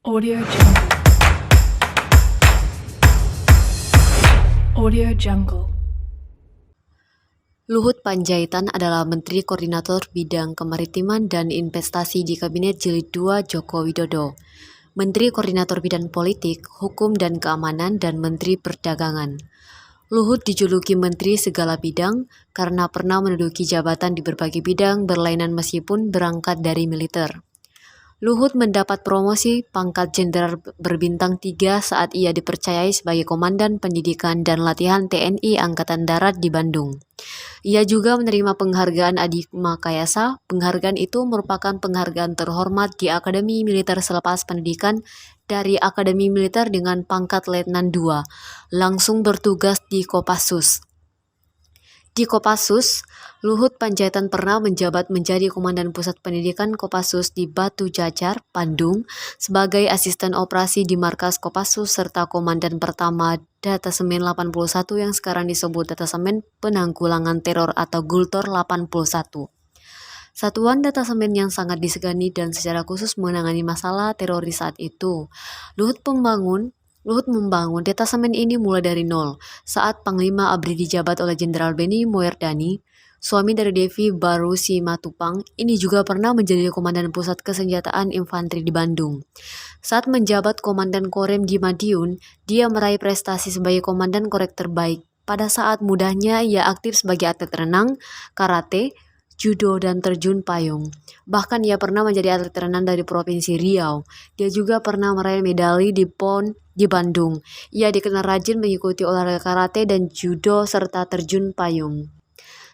Audio Jungle. Audio Jungle. Luhut Panjaitan adalah Menteri Koordinator Bidang Kemaritiman dan Investasi di Kabinet Jilid 2 Joko Widodo, Menteri Koordinator Bidang Politik, Hukum dan Keamanan, dan Menteri Perdagangan. Luhut dijuluki Menteri segala bidang karena pernah menduduki jabatan di berbagai bidang berlainan meskipun berangkat dari militer. Luhut mendapat promosi pangkat jenderal berbintang 3 saat ia dipercayai sebagai Komandan Pendidikan dan Latihan TNI Angkatan Darat di Bandung. Ia juga menerima penghargaan Adi Makayasa. Penghargaan itu merupakan penghargaan terhormat di Akademi Militer selepas pendidikan dari Akademi Militer dengan pangkat Letnan II, langsung bertugas di Kopassus. Di Kopassus, Luhut Panjaitan pernah menjabat menjadi Komandan Pusat Pendidikan Kopassus di Batu Jajar, Bandung, sebagai Asisten Operasi di Markas Kopassus serta Komandan Pertama Datasemen 81 yang sekarang disebut Datasemen Penanggulangan Teror atau Gultor 81. Satuan datasemen yang sangat disegani dan secara khusus menangani masalah teroris saat itu. Luhut membangun detasemen ini mulai dari nol saat Panglima ABRI dijabat oleh Jenderal Beni Moerdani, suami dari Devi Baru Simatupang. Ini juga pernah menjadi Komandan Pusat Kesenjataan Infanteri di Bandung. Saat menjabat Komandan Korem di Madiun, dia meraih prestasi sebagai Komandan Korek terbaik. Pada saat mudanya, ia aktif sebagai atlet renang, karate, judo, dan terjun payung. Bahkan ia pernah menjadi atlet renang dari Provinsi Riau. Dia juga pernah meraih medali di PON di Bandung. Ia dikenal rajin mengikuti olahraga karate dan judo serta terjun payung.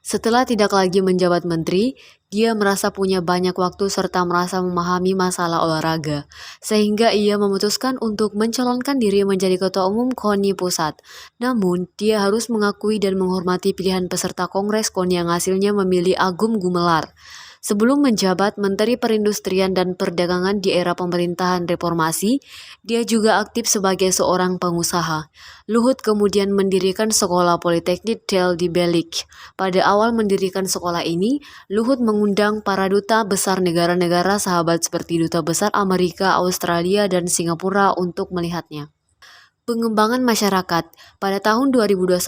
Setelah tidak lagi menjabat menteri, dia merasa punya banyak waktu serta merasa memahami masalah olahraga, sehingga ia memutuskan untuk mencalonkan diri menjadi Ketua Umum KONI Pusat. Namun, dia harus mengakui dan menghormati pilihan peserta Kongres KONI yang hasilnya memilih Agum Gumelar. Sebelum menjabat Menteri Perindustrian dan Perdagangan di era pemerintahan reformasi, dia juga aktif sebagai seorang pengusaha. Luhut kemudian mendirikan Sekolah Politeknik Del di Belik. Pada awal mendirikan sekolah ini, Luhut mengundang para duta besar negara-negara sahabat seperti Duta Besar Amerika, Australia, dan Singapura untuk melihatnya. Pengembangan masyarakat. Pada tahun 2021,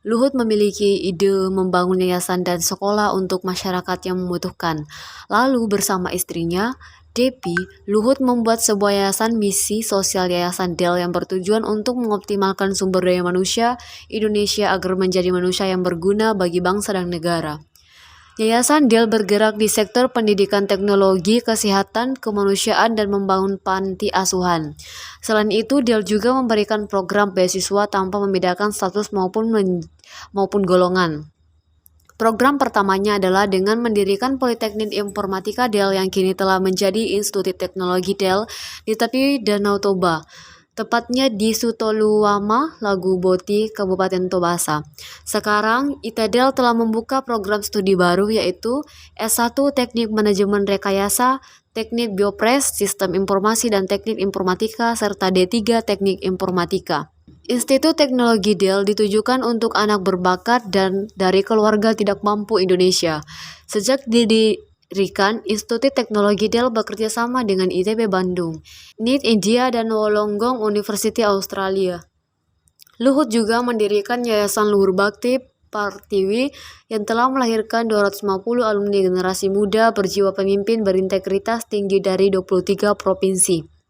Luhut memiliki ide membangun yayasan dan sekolah untuk masyarakat yang membutuhkan. Lalu bersama istrinya, Depi, Luhut membuat sebuah yayasan misi sosial Yayasan Del yang bertujuan untuk mengoptimalkan sumber daya manusia Indonesia agar menjadi manusia yang berguna bagi bangsa dan negara. Yayasan Del bergerak di sektor pendidikan, teknologi, kesehatan, kemanusiaan, dan membangun panti asuhan. Selain itu, Del juga memberikan program beasiswa tanpa membedakan status maupun golongan. Program pertamanya adalah dengan mendirikan Politeknik Informatika Del yang kini telah menjadi Institut Teknologi Del di tepi Danau Toba, tepatnya di Sutoluwama, Lagu Boti, Kabupaten Tobasa. Sekarang, ITEDEL telah membuka program studi baru yaitu S1 Teknik Manajemen Rekayasa, Teknik Biopres, Sistem Informasi dan Teknik Informatika, serta D3 Teknik Informatika. Institut Teknologi Del ditujukan untuk anak berbakat dan dari keluarga tidak mampu Indonesia. Sejak didirikan, Institut Teknologi Del bekerja sama dengan ITB Bandung, NIT India, dan Wollongong University Australia. Luhut juga mendirikan Yayasan Luhur Bakti Partiwi yang telah melahirkan 250 alumni generasi muda berjiwa pemimpin berintegritas tinggi dari 23 provinsi.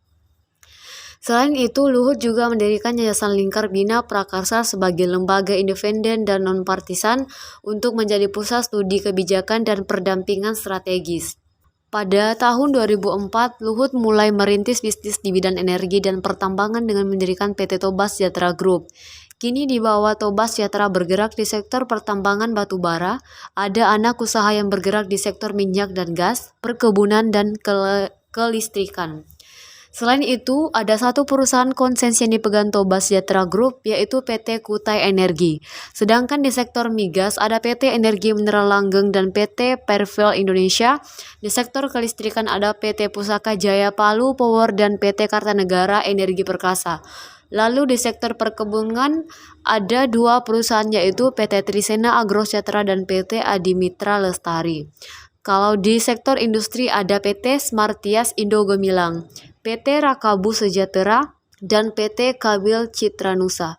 Selain itu, Luhut juga mendirikan Yayasan Lingkar Bina Prakarsa sebagai lembaga independen dan non-partisan untuk menjadi pusat studi kebijakan dan pendampingan strategis. Pada tahun 2004, Luhut mulai merintis bisnis di bidang energi dan pertambangan dengan mendirikan PT Toba Sejahtera Group. Kini di bawah Toba Sejahtera bergerak di sektor pertambangan batu bara, ada anak usaha yang bergerak di sektor minyak dan gas, perkebunan, dan kelistrikan. Selain itu, ada satu perusahaan konsesi yang dipegang Toba Sejahtera Group, yaitu PT Kutai Energi. Sedangkan di sektor migas, ada PT Energi Mineral Langgeng dan PT Pervel Indonesia. Di sektor kelistrikan ada PT Pusaka Jaya Palu Power dan PT Kartanegara Energi Perkasa. Lalu di sektor perkebunan ada dua perusahaan yaitu PT Trisena Agro Sejahtera dan PT Adimitra Lestari. Kalau di sektor industri ada PT Smartias Indo Gemilang, PT Rakabu Sejahtera, dan PT Kabil Citranusa.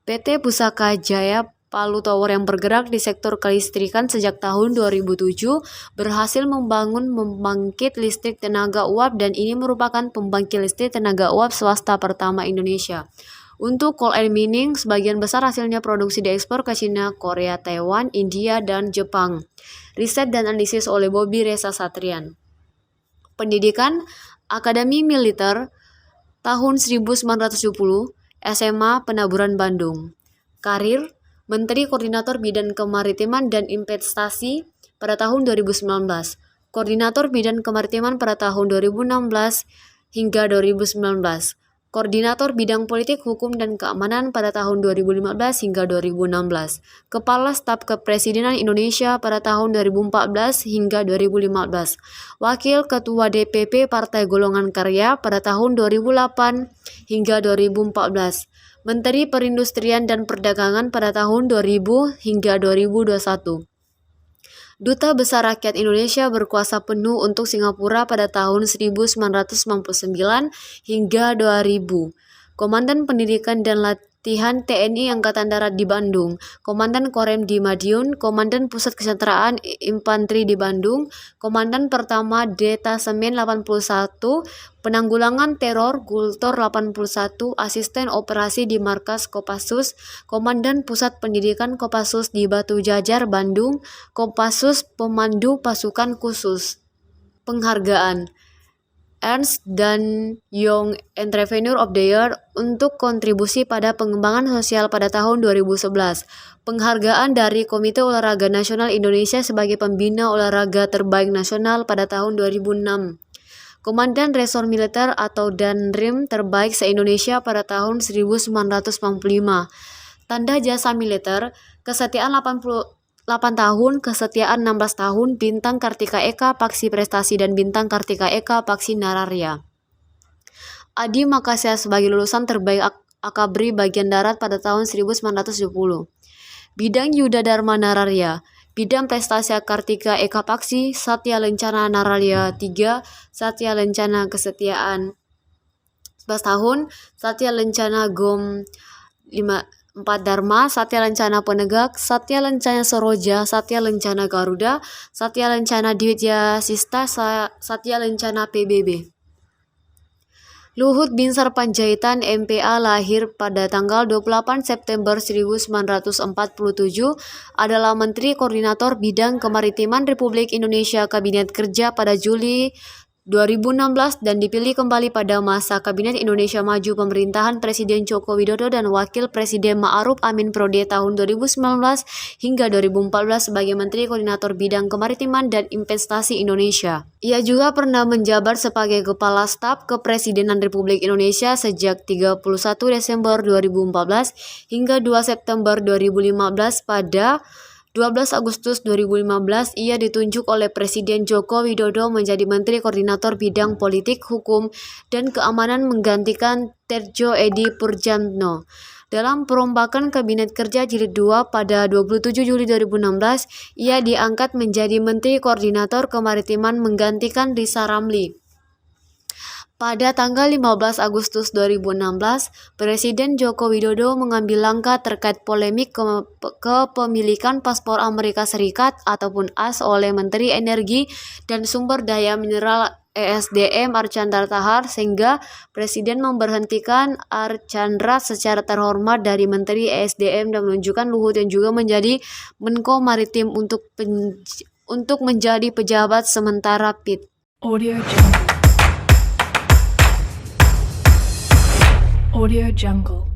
PT Pusaka Jaya Palu Tower yang bergerak di sektor kelistrikan sejak tahun 2007 berhasil membangun pembangkit listrik tenaga uap dan ini merupakan pembangkit listrik tenaga uap swasta pertama Indonesia. Untuk coal and mining, sebagian besar hasilnya produksi diekspor ke China, Korea, Taiwan, India, dan Jepang. Riset dan analisis oleh Bobi Reza Satrian. Pendidikan, Akademi Militer, tahun 1970, SMA Penaburan Bandung. Karir, Menteri Koordinator Bidang Kemaritiman dan Investasi pada tahun 2019. Koordinator Bidang Kemaritiman pada tahun 2016 hingga 2019. Koordinator Bidang Politik, Hukum, dan Keamanan pada tahun 2015 hingga 2016. Kepala Staf Kepresidenan Indonesia pada tahun 2014 hingga 2015. Wakil Ketua DPP Partai Golongan Karya pada tahun 2008 hingga 2014. Menteri Perindustrian dan Perdagangan pada tahun 2000 hingga 2021. Duta Besar Rakyat Indonesia berkuasa penuh untuk Singapura pada tahun 1999 hingga 2000. Komandan Pendidikan dan Latihan TNI Angkatan Darat di Bandung, Komandan Korem di Madiun, Komandan Pusat Kesejahteraan Infanteri di Bandung, Komandan Pertama Detasemen 81, Penanggulangan Teror Gultor 81, Asisten Operasi di Markas Kopassus, Komandan Pusat Pendidikan Kopassus di Batu Jajar, Bandung, Kopassus Pemandu Pasukan Khusus. Penghargaan Ernst dan Young Entrepreneur of the Year untuk kontribusi pada pengembangan sosial pada tahun 2011. Penghargaan dari Komite Olahraga Nasional Indonesia sebagai pembina olahraga terbaik nasional pada tahun 2006. Komandan Resor Militer atau Danrim terbaik se-Indonesia pada tahun 1995. Tanda Jasa Militer, kesetiaan 8 tahun, kesetiaan 16 tahun, Bintang Kartika Eka, Paksi Prestasi, dan Bintang Kartika Eka, Paksi Nararya. Adi Makassar sebagai lulusan terbaik Akabri bagian darat pada tahun 1970. Bidang Yuda Dharma Nararya, Bidang Prestasi Kartika Eka Paksi, Satya Lencana Nararya 3, Satya Lencana Kesetiaan 11 tahun, Satya Lencana Gom 4 Dharma, Satya Lencana Penegak, Satya Lencana Soroja, Satya Lencana Garuda, Satya Lencana Dwija Sista, Satya Lencana PBB. Luhut Binsar Panjaitan MPA lahir pada tanggal 28 September 1947 adalah Menteri Koordinator Bidang Kemaritiman Republik Indonesia Kabinet Kerja pada Juli 2016 dan dipilih kembali pada masa Kabinet Indonesia Maju pemerintahan Presiden Joko Widodo dan Wakil Presiden Ma'ruf Amin Periode tahun 2019 hingga 2014 sebagai Menteri Koordinator Bidang Kemaritiman dan Investasi Indonesia. Ia juga pernah menjabat sebagai Kepala Staf Kepresidenan Republik Indonesia sejak 31 Desember 2014 hingga 2 September 2015. Pada 12 Agustus 2015, ia ditunjuk oleh Presiden Joko Widodo menjadi Menteri Koordinator Bidang Politik, Hukum, dan Keamanan menggantikan Tedjo Edi Purjantno. Dalam perombakan Kabinet Kerja Jilid 2 pada 27 Juli 2016, ia diangkat menjadi Menteri Koordinator Kemaritiman menggantikan Risa Ramli. Pada tanggal 15 Agustus 2016, Presiden Joko Widodo mengambil langkah terkait polemik kepemilikan paspor Amerika Serikat ataupun AS oleh Menteri Energi dan Sumber Daya Mineral ESDM Archandra Tahar sehingga Presiden memberhentikan Archandra secara terhormat dari Menteri ESDM dan menunjukkan Luhut yang juga menjadi Menko Maritim untuk menjadi pejabat sementara PIT. Audio Jungle.